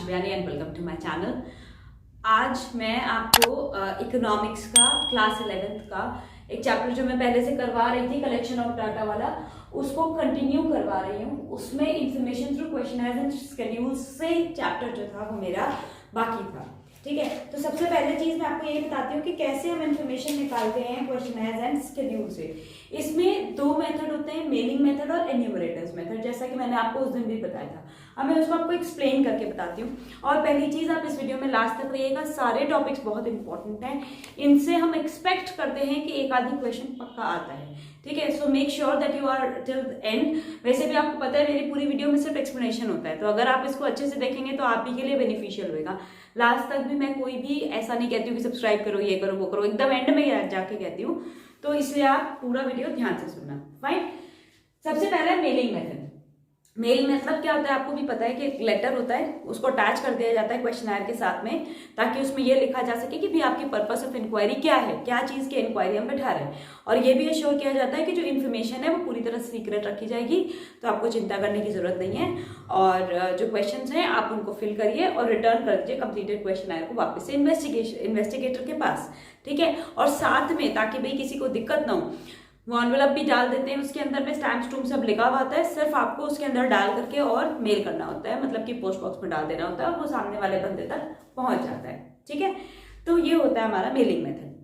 शिवयानी and welcome to my channel. आज मैं आपको इकोनॉमिक्स का क्लास 11th का एक चैप्टर जो मैं पहले से करवा रही थी कलेक्शन ऑफ डाटा वाला, उसको कंटिन्यू करवा रही हूँ। उसमें information through questioners and schedules से चैप्टर जो था वो मेरा बाकी था। ठीक है, तो सबसे पहले चीज मैं आपको ये बताती हूँ कि कैसे हम इंफॉर्मेशन निकालते हैं क्वेश्चनर्स एंड शेड्यूल से। इसमें दो मेथड होते हैं, मेलिंग मेथड और एन्यूमरेटर्स मेथड, जैसा कि मैंने आपको उस दिन भी बताया था। अब मैं उसको आपको एक्सप्लेन करके बताती हूँ। और पहली चीज, आप इस वीडियो में लास्ट तक रहिएगा, सारे टॉपिक्स बहुत इंपॉर्टेंट हैं, इनसे हम एक्सपेक्ट करते हैं कि एक आधी क्वेश्चन पक्का आता है। ठीक है, so make sure that you are till the end. वैसे भी आपको पता है मेरी पूरी वीडियो में सिर्फ एक्सप्लेनेशन होता है, तो अगर आप इसको अच्छे से देखेंगे तो आप ही के लिए बेनिफिशियल होगा। लास्ट तक भी मैं कोई भी ऐसा नहीं कहती हूँ कि सब्सक्राइब करो, ये करो, वो करो, एकदम एंड में जाके कहती हूँ, तो इसलिए आप पूरा वीडियो ध्यान से सुनना। फाइन, सबसे पहला मेलिंग मेथड। मेल मतलब क्या होता है, आपको भी पता है कि एक लेटर होता है, उसको अटैच कर दिया जाता है क्वेश्चनर के साथ में, ताकि उसमें ये लिखा जा सके कि भी आपकी पर्पस ऑफ इंक्वायरी क्या है, क्या चीज की इंक्वायरी हम बैठा रहे हैं। और ये भी एश्योर किया जाता है कि जो इन्फॉर्मेशन है वो पूरी तरह सीक्रेट रखी जाएगी, तो आपको चिंता करने की जरूरत नहीं है। और जो क्वेश्चन हैं आप उनको फिल करिए और रिटर्न कर दीजिए कंप्लीटेड क्वेश्चनर को वापस से इन्वेस्टिगेटर के पास। ठीक है, और साथ में ताकि भाई किसी को दिक्कत ना हो, वो एनवेलप भी डाल देते हैं, उसके अंदर में स्टैम्प स्टूम्प सब लिखा हुआ आता है, सिर्फ आपको उसके अंदर डाल करके और मेल करना होता है, मतलब कि पोस्ट बॉक्स में डाल देना होता है और वो सामने वाले बंदे तक पहुंच जाता है। ठीक है, तो ये होता है हमारा मेलिंग मेथड।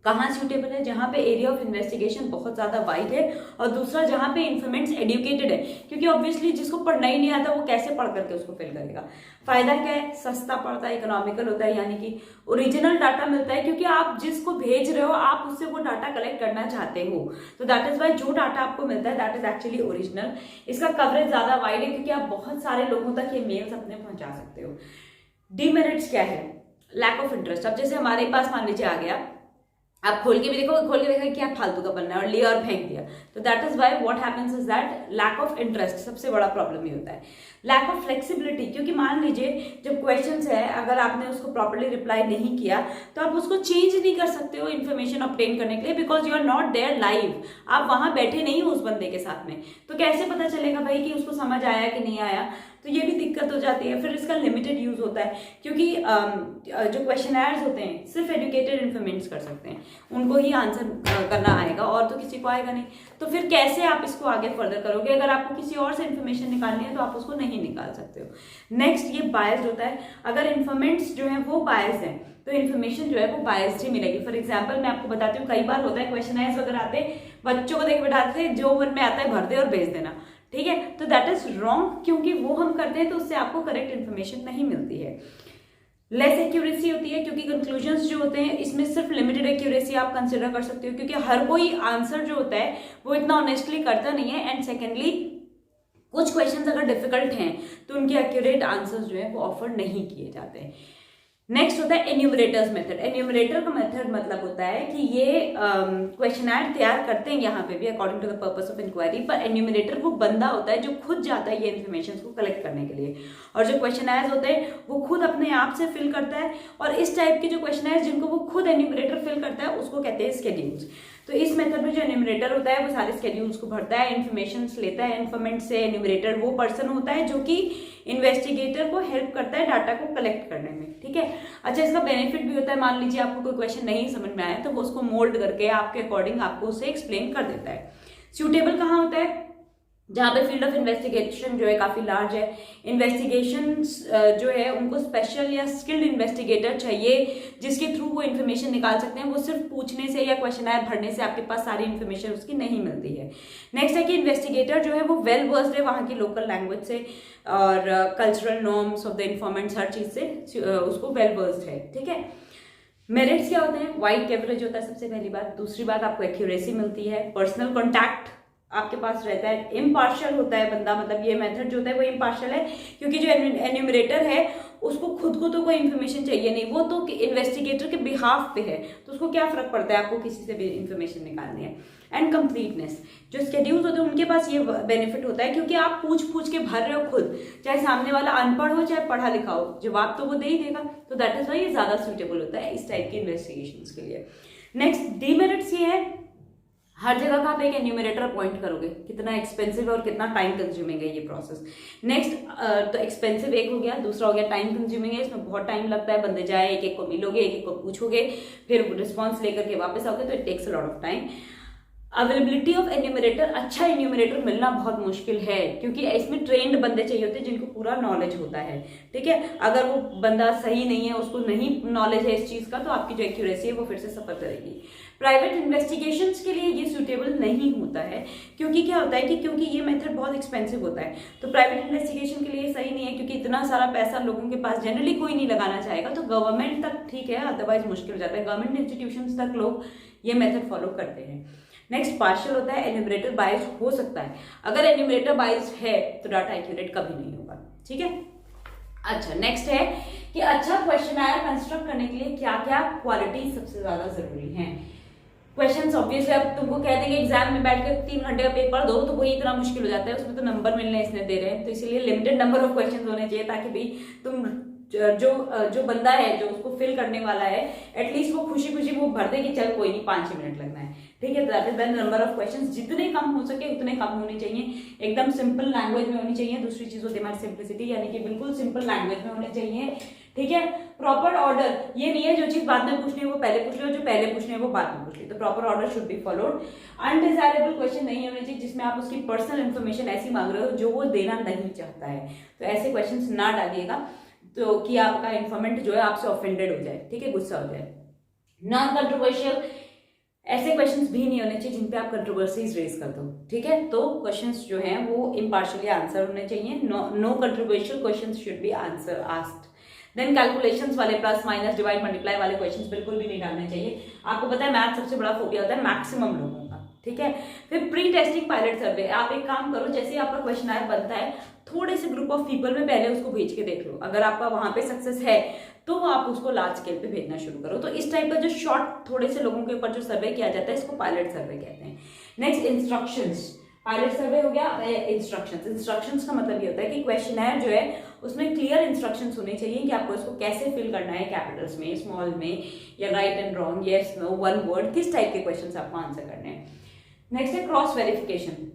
कहाँ सूटेबल है, जहां पे एरिया ऑफ इन्वेस्टिगेशन बहुत ज्यादा वाइड है, और दूसरा जहां पे इन्फॉर्मेंट्स एडुकेटेड है, क्योंकि ऑब्वियसली जिसको पढ़ना ही नहीं आता वो कैसे पढ़ करके उसको फिल करेगा। फायदा क्या है, सस्ता पड़ता है, इकोनॉमिकल होता है, यानी कि ओरिजिनल डाटा मिलता है, क्योंकि आप जिसको भेज रहे हो आप उससे वो डाटा कलेक्ट करना चाहते हो, तो दैट इज वाई जो डाटा आपको मिलता है दैट इज एक्चुअली ओरिजिनल। इसका कवरेज ज्यादा वाइड है, क्योंकि आप बहुत सारे लोगों तक ये मेल्स अपने पहुंचा सकते हो। डीमेरिट्स क्या है, लैक ऑफ इंटरेस्ट। अब जैसे हमारे पास मान लीजिए आ गया, आप खोल के भी देखो, खोल के देखा क्या फालतू का बनना है और लिया और फेंक दिया, तो that is why what happens is that lack of interest सबसे बड़ा प्रॉब्लम ये होता है। लैक ऑफ फ्लेक्सिबिलिटी, क्योंकि मान लीजिए जब क्वेश्चंस है, अगर आपने उसको प्रॉपर्ली रिप्लाई नहीं किया तो आप उसको चेंज नहीं कर सकते हो इन्फॉर्मेशन ऑब्टेन करने के लिए, because you are not there live, आप वहां बैठे नहीं हो उस बंदे के साथ में, तो कैसे पता चलेगा भाई कि उसको समझ आया कि नहीं आया, तो ये भी दिक्कत हो जाती है। फिर इसका लिमिटेड यूज होता है, क्योंकि जो क्वेश्चनर्स होते हैं सिर्फ एजुकेटेड इन्फॉर्मेंट्स कर सकते हैं, उनको ही आंसर करना आएगा और तो किसी को आएगा नहीं, तो फिर कैसे आप इसको आगे फर्दर करोगे। अगर आपको किसी और से इन्फॉर्मेशन निकालनी है तो आप उसको नहीं निकाल सकते हो। नेक्स्ट, ये बायस्ड होता है, अगर इन्फॉर्मेंट्स जो है वो बायस्ड हैं तो इन्फॉर्मेशन जो है वो बायस्ड ही मिलेगी। फॉर एग्जाम्पल मैं आपको बताती हूँ, कई बार होता है क्वेश्चनर्स वगैरह आते हैं, बच्चों को देख बैठाते थे, जो मन में आता है भर दे और भेज देना। ठीक है, तो दैट इज रॉन्ग, क्योंकि वो हम करते हैं तो उससे आपको करेक्ट इन्फॉर्मेशन नहीं मिलती है। लेस एक्यूरेसी होती है, क्योंकि कंक्लूजन्स जो होते हैं इसमें सिर्फ लिमिटेड एक्यूरेसी आप कंसिडर कर सकते हो, क्योंकि हर कोई आंसर जो होता है वो इतना ऑनेस्टली करता नहीं है। एंड सेकेंडली, कुछ क्वेश्चंस अगर डिफिकल्ट हैं तो उनके एक्यूरेट आंसर्स जो है वो ऑफर नहीं किए जाते हैं। नेक्स्ट होता है एन्यूमरेटर्स मेथड। एन्यूमरेटर का मेथड मतलब होता है कि ये क्वेश्चनर तैयार करते हैं यहाँ पे भी according to the purpose of inquiry, पर एन्यूमरेटर वो बंदा होता है जो खुद जाता है ये इन्फॉर्मेशन को कलेक्ट करने के लिए, और जो क्वेश्चनर्स होते हैं वो खुद अपने आप से फिल करता है, और इस टाइप के जो क्वेश्चनर्स जिनको वो खुद एन्यूमरेटर फिल करता है उसको कहते हैं स्केड्यूल्स। तो इस मेथड में जो एन्यूमरेटर होता है वो सारे स्केड्यूल्स को भरता है, इन्फॉर्मेशन लेता है इन्फॉर्मेंट से। एन्यूमरेटर वो पर्सन होता है जो कि इन्वेस्टिगेटर को हेल्प करता है डाटा को कलेक्ट करने में। ठीक है, अच्छा, इसका बेनिफिट भी होता है, मान लीजिए आपको कोई क्वेश्चन नहीं समझ में आया तो वो उसको मोल्ड करके आपके अकॉर्डिंग आपको उसे एक्सप्लेन कर देता है। सूटेबल कहाँ होता है, जहाँ पे फील्ड ऑफ इन्वेस्टिगेशन जो है काफी लार्ज है, इन्वेस्टिगेशन जो है उनको स्पेशल या स्किल्ड इन्वेस्टिगेटर चाहिए जिसके थ्रू वो इन्फॉर्मेशन निकाल सकते हैं, वो सिर्फ पूछने से या क्वेश्चनर भरने से आपके पास सारी इन्फॉर्मेशन उसकी नहीं मिलती है। नेक्स्ट है कि इन्वेस्टिगेटर जो है वो वेल वर्स्ड है वहाँ की लोकल लैंग्वेज से और cultural norms of the informants, हर चीज से उसको वेल वर्स्ड है। ठीक है, मेरिट्स क्या होते हैं, वाइड कवरेज होता है सबसे पहली बात, दूसरी बात आपको एक्यूरेसी मिलती है, पर्सनल कॉन्टैक्ट आपके पास रहता है, इम्पार्शियल होता है बंदा, मतलब ये मेथड जो होता है वो इम्पार्शियल है, क्योंकि जो एन्यूमरेटर है उसको खुद को तो कोई इन्फॉर्मेशन चाहिए नहीं, वो तो इन्वेस्टिगेटर के बिहाफ पे है, तो उसको क्या फर्क पड़ता है आपको किसी से भी इन्फॉर्मेशन निकालनी है। एंड कंप्लीटनेस, जो स्केड्यूल्स होते हैं उनके पास ये बेनिफिट होता है, क्योंकि आप पूछ पूछ के भर रहे हो खुद, चाहे सामने वाला अनपढ़ हो चाहे पढ़ा लिखा हो, जवाब तो वो दे ही देगा, तो दैट इज वाई ये ज्यादा सुटेबल होता है इस टाइप की इन्वेस्टिगेशन के लिए। नेक्स्ट, डीमेरिट्स ये है हर जगह का आप एक एन्यूमरेटर अपॉइंट करोगे, कितना एक्सपेंसिव है और कितना टाइम कंज्यूमिंग है ये प्रोसेस। नेक्स्ट, तो एक्सपेंसिव एक हो गया, दूसरा हो गया टाइम कंज्यूमिंग है, इसमें बहुत टाइम लगता है, बंदे जाए, एक एक को मिलोगे, एक एक को पूछोगे, फिर रिस्पॉन्स लेकर के वापस आओगे, तो it takes a lot of time. Availability of enumerator, अच्छा एन्यूमरेटर मिलना बहुत मुश्किल है, क्योंकि इसमें ट्रेंड बंदे चाहिए होते हैं जिनको पूरा नॉलेज होता है, ठीक है। अगर वो बंदा सही नहीं है, उसको नहीं नॉलेज है इस चीज का, तो आपकी जो एक्यूरेसी है वो फिर से सफर करेगी। प्राइवेट इन्वेस्टिगेशंस के लिए ये सूटेबल नहीं होता है, क्योंकि क्या होता है कि क्योंकि ये मेथड बहुत एक्सपेंसिव होता है, तो प्राइवेट इन्वेस्टिगेशन के लिए सही नहीं है, क्योंकि इतना सारा पैसा लोगों के पास जनरली कोई नहीं लगाना चाहेगा। तो गवर्नमेंट तक ठीक है, अदरवाइज मुश्किल हो जाता है, गवर्नमेंट इंस्टीट्यूशंस तक लोग ये मेथड फॉलो करते हैं। नेक्स्ट, पार्शियल होता है, एन्यूमरेटर बायस हो सकता है। अगर एन्यूमरेटर बायस है तो डाटा एक्यूरेट कभी नहीं होगा, ठीक है। अच्छा, नेक्स्ट है कि अच्छा क्वेश्चनर कंस्ट्रक्ट करने के लिए क्या क्या क्वालिटी सबसे ज्यादा जरूरी है। क्वेश्चंस ऑब्वियसली अब तुमको कह देंगे एग्जाम में बैठकर 3 घंटे का पेपर दो, तो वही इतना मुश्किल हो जाता है, उसमें तो नंबर मिलने इसने दे रहे हैं, तो इसीलिए लिमिटेड नंबर ऑफ क्वेश्चंस होने चाहिए, ताकि भाई तुम जो बंदा है जो उसको फिल करने वाला है, एटलीस्ट वो खुशी खुशी वो भर दे कि चल कोई नहीं 5 मिनट लगना है, ठीक है। That is the number of questions, जितने कम हो सके उतने कम होने चाहिए, एकदम सिंपल लैंग्वेज में होनी चाहिए। दूसरी चीज होती है हमारी सिंप्लिसिटी, यानी कि बिल्कुल सिंपल लैंग्वेज में होने चाहिए, ठीक है। प्रॉपर ऑर्डर, ये नहीं है जो चीज बाद में पूछनी है वो पहले पूछ लो, जो पहले पूछनी है वो बाद में पूछ ली, तो proper order should be followed. Undesirable question नहीं होने चाहिए जिसमें आप उसकी पर्सनल इन्फॉर्मेशन ऐसी मांग रहे हो जो वो देना नहीं चाहता है, तो ऐसे क्वेश्चन ना डालिएगा, तो कि आपका इन्फॉर्मेंट जो है आपसे ऑफेंडेड हो जाए, ठीक है, गुस्सा हो जाए। नॉन कंट्रोवर्शियल, ऐसे क्वेश्चंस भी नहीं होने चाहिए जिन पे आप कंट्रोवर्सीज रेज कर दो, ठीक है। तो क्वेश्चंस जो हैं वो इम्पार्शियली आंसर होने चाहिए, no controversial questions should be answer asked. Then calculations वाले, प्लस माइनस डिवाइड मल्टीप्लाई वाले क्वेश्चंस बिल्कुल भी नहीं डालने चाहिए। आपको पता है मैथ सबसे बड़ा फोबिया होता है मैक्सिमम लोगों का, ठीक है। फिर प्री टेस्टिंग पायलट सर्वे, आप एक काम करो, जैसे ही आपका क्वेश्चनर बनता है, थोड़े से ग्रुप ऑफ पीपल में पहले उसको भेज के देख लो, अगर आपका वहां पे सक्सेस है तो आप उसको लार्ज स्केल पे भेजना शुरू करो। तो इस टाइप का जो शॉर्ट थोड़े से लोगों के ऊपर जो सर्वे किया जाता है, इसको पायलट सर्वे कहते हैं। नेक्स्ट, इंस्ट्रक्शंस, पायलट सर्वे हो गया। इंस्ट्रक्शंस का मतलब ये होता है कि क्वेश्चनर जो है उसमें क्लियर इंस्ट्रक्शंस होने चाहिए कि आपको इसको कैसे फिल करना है, कैपिटल्स में, स्मॉल में, या right and wrong, yes no, one word, किस टाइप के क्वेश्चंस आपको आंसर करने हैं। नेक्स्ट है क्रॉस वेरिफिकेशन,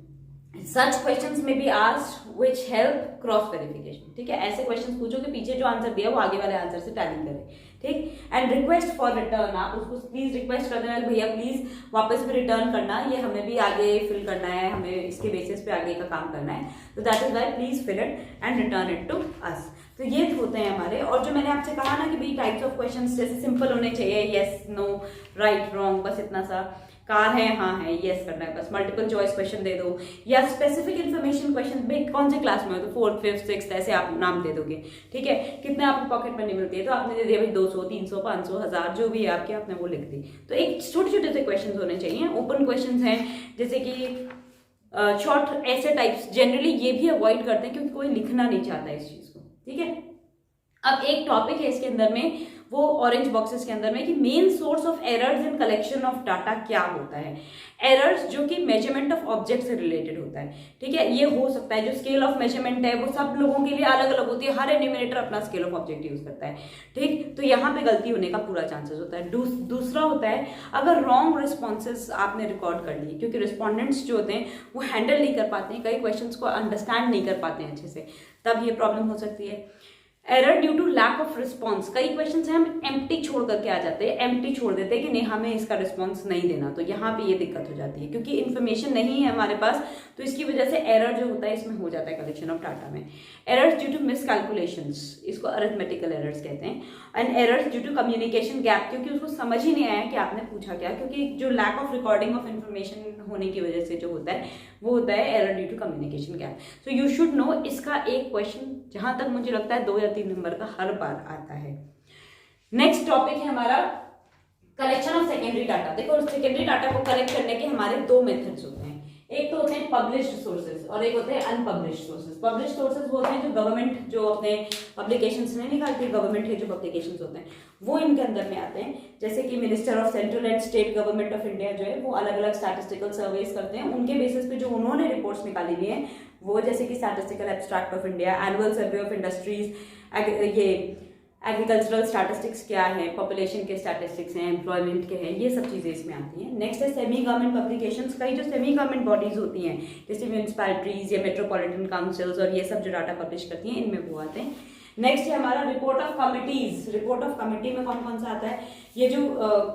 सच क्वेश्चंस में be asked which help cross verification, ठीक है। ऐसे क्वेश्चंस पूछो कि पीछे जो आंसर दिया वो आगे वाले आंसर से टैली करे, ठीक। एंड रिक्वेस्ट फॉर रिटर्न, आप उसको प्लीज रिक्वेस्ट कर देना, भैया प्लीज वापस भी रिटर्न करना, ये हमें भी आगे फिल करना है, हमें इसके बेसिस पे आगे का काम करना है, तो that is why please fill it and return it to us. तो ये होते हैं हमारे। और जो मैंने आपसे कहा ना कि भाई टाइप्स ऑफ क्वेश्चंस जैसे सिंपल होने चाहिए, यस नो, राइट रॉन्ग, बस इतना सा, कार है, हाँ है, यस करना है बस, मल्टीपल चॉइस क्वेश्चन दे दो, या स्पेसिफिक इन्फॉर्मेशन क्वेश्चन, भाई कौन से क्लास में हो तो 4th 5th 6th ऐसे आप नाम दे दोगे, ठीक है। कितने आपको पॉकेट मनी मिलती है तो आपने दे दिया भाई 200 300 500 1000 जो भी है आपके, आपने वो लिख दी। तो एक छोटे छोटे से क्वेश्चन होने चाहिए। ओपन क्वेश्चन हैं जैसे कि शॉर्ट ऐसे टाइप्स, जनरली ये भी अवॉइड करते हैं क्योंकि कोई लिखना नहीं चाहता इस चीज को, ठीक है। अब एक टॉपिक है इसके अंदर में, वो ऑरेंज बॉक्सेस के अंदर में, कि main source of errors in collection of data क्या होता है। एरर्स जो कि मेजरमेंट ऑफ ऑब्जेक्ट से रिलेटेड होता है, ठीक है। ये हो सकता है जो स्केल ऑफ मेजरमेंट है वो सब लोगों के लिए अलग अलग होती है, हर एन्यूमरेटर अपना स्केल ऑफ ऑब्जेक्ट यूज करता है, ठीक। तो यहाँ पे गलती होने का पूरा चांसेस होता है। दूसरा होता है अगर रॉन्ग रिस्पॉन्सेज आपने रिकॉर्ड कर लिए, क्योंकि रिस्पॉन्डेंट्स जो होते हैं वो हैंडल नहीं कर पाते हैं, कई क्वेश्चंस को अंडरस्टैंड नहीं कर पाते हैं अच्छे से, तब ये प्रॉब्लम हो सकती है। Error due to lack of response, कई क्वेश्चन से हम एम्प्टी छोड़ करके आ जाते हैं, एम्प्टी छोड़ देते हैं कि नहीं हमें इसका रिस्पॉन्स नहीं देना, तो यहाँ पे ये दिक्कत हो जाती है क्योंकि इन्फॉर्मेशन नहीं है हमारे पास, तो इसकी वजह से एरर जो होता है इसमें हो जाता है कलेक्शन ऑफ डाटा में। Errors due to miscalculations, इसको अरिथमेटिकल एरर्स कहते हैं। And errors due to communication gap, क्योंकि उसको समझ ही नहीं आया कि आपने पूछा क्या, क्योंकि जो lack of recording of information होने की वजह से जो होता है वो होता है error due to communication gap. So you should know, इसका एक क्वेश्चन जहां तक मुझे लगता है 2 या 3 नंबर का हर बार आता है। नेक्स्ट टॉपिक है हमारा कलेक्शन ऑफ सेकेंडरी डाटा। देखो सेकेंडरी डाटा को कलेक्ट करने के हमारे 2 मेथड्स होते हैं, एक तो होते हैं पब्लिश्ड सोर्सेज और एक होते हैं अनपब्लिश्ड सोर्सेज। पब्लिश्ड सोर्सेज वो होते हैं जो गवर्नमेंट जो अपने पब्लिकेशंस में निकालती है, गवर्नमेंट के जो पब्लिकेशंस होते हैं वो इनके अंदर में आते हैं, जैसे कि minister of central and state government of India जो है वो अलग अलग स्टैटिस्टिकल सर्वेज करते हैं, उनके बेसिस पे जो उन्होंने रिपोर्ट्स निकाली हुई है वो, जैसे कि statistical abstract of India, annual survey of industries, ये एग्रीकल्चरल स्टैटिस्टिक्स क्या है, पॉपुलेशन के स्टैटिस्टिक्स हैं, एम्प्लॉयमेंट के हैं, ये सब चीज़ें इसमें आती हैं। नेक्स्ट है सेमी गवर्नमेंट पब्लिकेशंस। कई जो सेमी गवर्नमेंट बॉडीज होती हैं जैसे म्यूनसिपैलिटीज या मेट्रोपॉलिटन काउंसिल्स और ये सब जो डाटा पब्लिश करती हैं, इनमें वो आते हैं। नेक्स्ट है हमारा report of committees. Report of committee में कौन कौन सा आता है? ये जो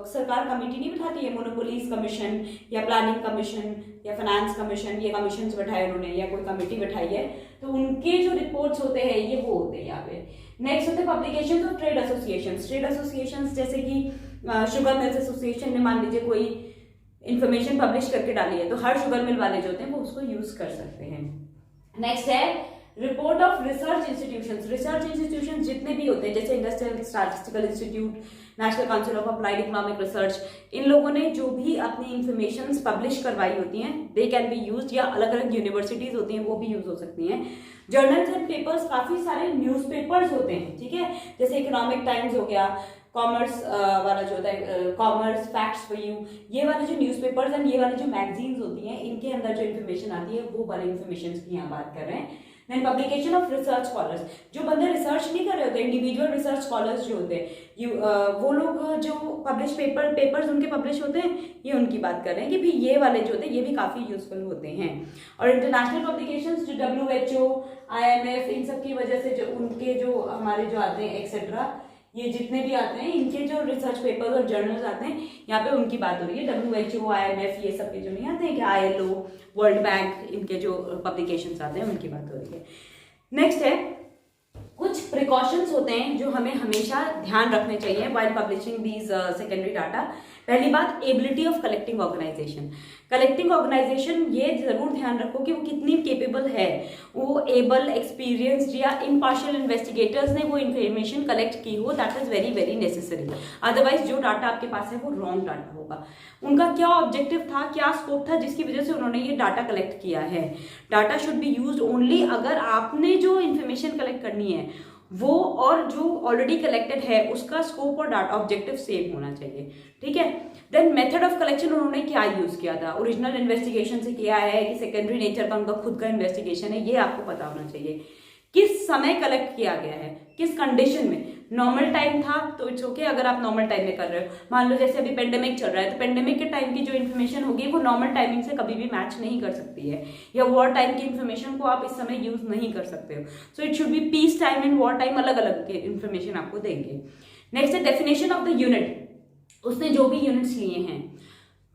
सरकार कमेटी नहीं बिठाती है, मोनोपोलीज कमीशन या प्लानिंग कमीशन या फाइनेंस कमीशन, ये कमीशन बैठाए उन्होंने या कोई कमेटी बैठाई है, तो उनके जो रिपोर्ट्स होते हैं ये वो होते हैं यहाँ पे। नेक्स्ट होते हैं publication of trade association. Trade association जैसे कि शुगर मिल्स एसोसिएशन ने मान लीजिए कोई इंफॉर्मेशन पब्लिश करके डाली है, तो हर शुगर मिल वाले जो होते हैं वो उसको यूज कर सकते हैं। नेक्स्ट है report of research institutions. Research institutions जितने भी होते हैं जैसे industrial statistical institute, national council of applied economic research, इन लोगों ने जो भी अपनी इंफॉर्मेशन पब्लिश करवाई होती हैं दे कैन बी यूज्ड, या अलग अलग यूनिवर्सिटीज होती हैं वो भी यूज हो सकती हैं। जर्नल्स एंड पेपर्स, काफी सारे न्यूज़पेपर्स होते हैं, ठीक है, जैसे इकोनॉमिक टाइम्स हो गया, कॉमर्स वाला जो होता है कॉमर्स, फैक्ट्स फॉर यू, ये वाले जो न्यूज़पेपर्स एंड ये वाली जो मैगजीन्स होती हैं इनके अंदर जो इन्फॉर्मेशन आती है वो वाली इन्फॉर्मेशन की यहाँ बात कर रहे हैं। Then publication of research scholars, जो बंदे रिसर्च नहीं कर रहे होते, इंडिविजुअल रिसर्च स्कॉलर्स जो होते हैं, वो लोग जो पब्लिश पेपर्स उनके पब्लिश होते हैं, ये उनकी बात कर रहे हैं कि भी ये वाले जो होते हैं ये भी काफ़ी यूजफुल होते हैं। और इंटरनेशनल पब्लिकेशंस जो WHO, IMF, इन सब की वजह से जो उनके जो हमारे जो आते हैं एक्सेट्रा, ये जितने भी आते हैं इनके जो रिसर्च पेपर्स और जर्नल्स आते हैं यहाँ पे उनकी बात हो रही है। WHO, IMF, ये सब के जो नहीं आते हैं कि ILO, वर्ल्ड बैंक, इनके जो पब्लिकेशंस आते हैं उनकी बात हो रही है। नेक्स्ट है कुछ प्रिकॉशंस होते हैं जो हमें हमेशा ध्यान रखने चाहिए while publishing these secondary data. पहली बात, ability of collecting organisation. Collecting organisation ये जरूर ध्यान रखो कि वो कितनी केपेबल है, वो एबल, एक्सपीरियंस्ड या इम्पार्शियल इन्वेस्टिगेटर्स ने वो इन्फॉर्मेशन कलेक्ट की हो, that is very very necessary. Otherwise जो डाटा आपके पास है वो रॉन्ग डाटा होगा। उनका क्या ऑब्जेक्टिव था, क्या स्कोप था जिसकी वजह से उन्होंने ये डाटा कलेक्ट किया है। Data should be used only अगर आपने जो इन्फॉर्मेशन कलेक्ट करनी है वो और जो ऑलरेडी कलेक्टेड है उसका स्कोप और डाटा ऑब्जेक्टिव सेम होना चाहिए, ठीक है। देन मेथड ऑफ कलेक्शन उन्होंने क्या यूज किया था, ओरिजिनल इन्वेस्टिगेशन से किया है कि सेकेंडरी नेचर का उनका खुद का इन्वेस्टिगेशन है, ये आपको पता होना चाहिए। किस समय कलेक्ट किया गया है, किस कंडीशन में, नॉर्मल टाइम था तो इट्स ओके अगर आप नॉर्मल टाइम में कर रहे हो। मान लो जैसे अभी पेंडेमिक चल रहा है तो पेंडेमिक के टाइम की जो इन्फॉर्मेशन होगी वो नॉर्मल टाइमिंग से कभी भी मैच नहीं कर सकती है, या वॉर टाइम की इन्फॉर्मेशन को आप इस समय यूज नहीं कर सकते हो। So it should be peace time and war time, अलग अलग के इन्फॉर्मेशन आपको देंगे। नेक्स्ट है डेफिनेशन ऑफ द यूनिट। उसने जो भी यूनिट्स लिए हैं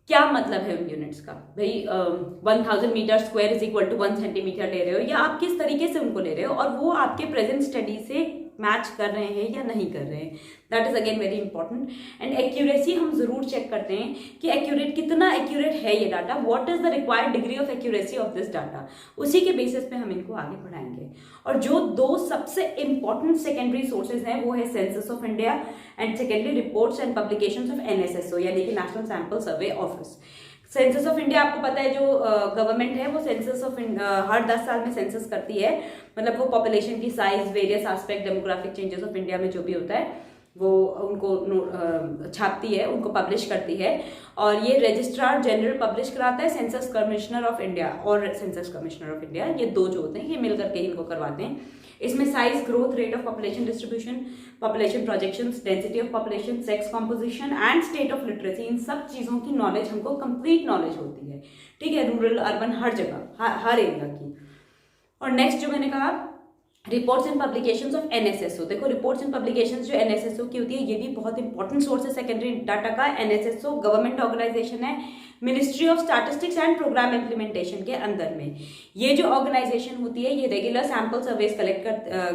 क्या मतलब है उन यूनिट्स का, भाई 1000 metre square is equal to 1 centimetre ले रहे हो, या आप किस तरीके से उनको ले रहे हो और वो आपके प्रेजेंट स्टडी से मैच कर रहे हैं या नहीं कर रहे हैं, that is again very important. And accuracy हम जरूर चेक करते हैं कि एक्यूरेट, कितना एक्यूरेट है ये data, what is the required degree of accuracy of this data, उसी के बेसिस पे हम इनको आगे बढ़ाएंगे। और जो दो सबसे इंपॉर्टेंट सेकेंडरी सोर्सेज हैं वो है census of India and secondary reports and publications of NSSO यानी कि national sample survey office. Census of India आपको पता है जो गवर्नमेंट है वो सेंसस ऑफ हर 10 साल में सेंसस करती है, मतलब वो पॉपुलेशन की size, various aspect, demographic changes of India में जो भी होता है वो उनको छापती है, उनको पब्लिश करती है। और ये रजिस्ट्रार जनरल पब्लिश कराता है, सेंसस कमिश्नर ऑफ इंडिया और सेंसस कमिश्नर ऑफ इंडिया, ये दो जो होते हैं ये मिलकर के इनको करवाते हैं। इसमें size, growth rate of population distribution, population projections, density of population, sex composition and state of literacy, इन सब चीज़ों की नॉलेज हमको कंप्लीट नॉलेज होती है, ठीक है, रूरल अर्बन हर जगह, हर एरिया की। और नेक्स्ट जो मैंने कहा reports and publications of NSSO। देखो रिपोर्ट्स एंड पब्लिकेशंस जो NSSO की होती है ये भी बहुत इंपॉर्टेंट सोर्स है सेकेंडरी डाटा का। NSSO गवर्नमेंट ऑर्गेनाइजेशन है, ministry of statistics and programme implementation के अंदर में। ये जो ऑर्गेनाइजेशन होती है ये रेगुलर सैंपल सर्वेस कलेक्ट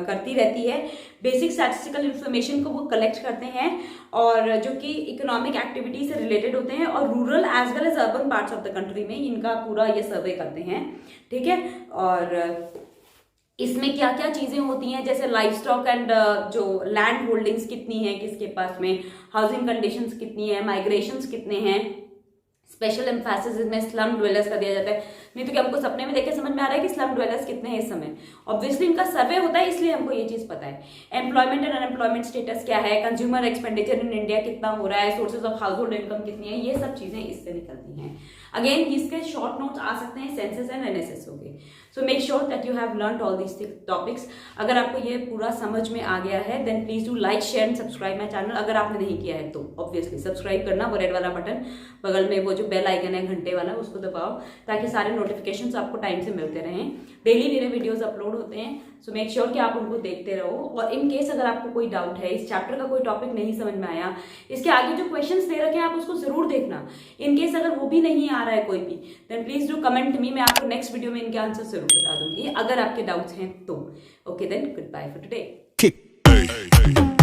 करती रहती है, बेसिक स्टैटिस्टिकल इन्फॉर्मेशन को वो कलेक्ट करते हैं और जो कि इकोनॉमिक एक्टिविटी से रिलेटेड होते हैं, और rural as well as urban parts of the country में इनका पूरा ये सर्वे करते हैं, ठीक है। और इसमें क्या क्या चीजें होती हैं, जैसे लाइफ स्टॉक एंड जो लैंड होल्डिंग्स कितनी है किसके पास में, हाउसिंग कंडीशंस कितनी है, माइग्रेशंस कितने हैं, स्पेशल एम्फेसिस में स्लम ड्वेलर्स का दिया जाता है। नहीं तो क्या हमको सपने में देख के समझ में आ रहा है कि स्लम ड्वेलर्स कितने हैं इस समय? ऑब्वियसली इनका सर्वे होता है, इसलिए हमको ये चीज पता है। एम्प्लॉयमेंट एंड अनएम्प्लॉयमेंट स्टेटस क्या है, कंज्यूमर एक्सपेंडिचर इन इंडिया कितना हो रहा है, sources of house hold income कितनी है, ये सब चीजें इससे निकलती हैं। अगेन इसके शॉर्ट नोट्स आ सकते हैं सेंसस एंड एनएसएस के। So make sure that you have learned all these topics. अगर आपको ये पूरा समझ में आ गया है then please do like share and subscribe my channel. अगर आपने नहीं किया है तो ऑब्वियसली सब्सक्राइब करना, वो रेड वाला बटन बगल में वो जो बेल आइकन है घंटे वाला उसको दबाओ ताकि सारे नोटिफिकेशंस आपको टाइम से मिलते रहें। डेली मेरे वीडियोस अपलोड होते हैं, सो मेक श्योर कि आप उनको देखते रहो। और इन केस अगर आपको कोई डाउट है, इस चैप्टर का कोई टॉपिक नहीं समझ में आया, इसके आगे जो क्वेश्चंस दे रखे हैं आप उसको जरूर देखना। इन केस अगर वो भी नहीं आ रहा है कोई भी then please do comment me, मैं आपको नेक्स्ट वीडियो में इनके आंसर जरूर बता दूंगी अगर आपके डाउट्स हैं तो। Okay then, goodbye for today.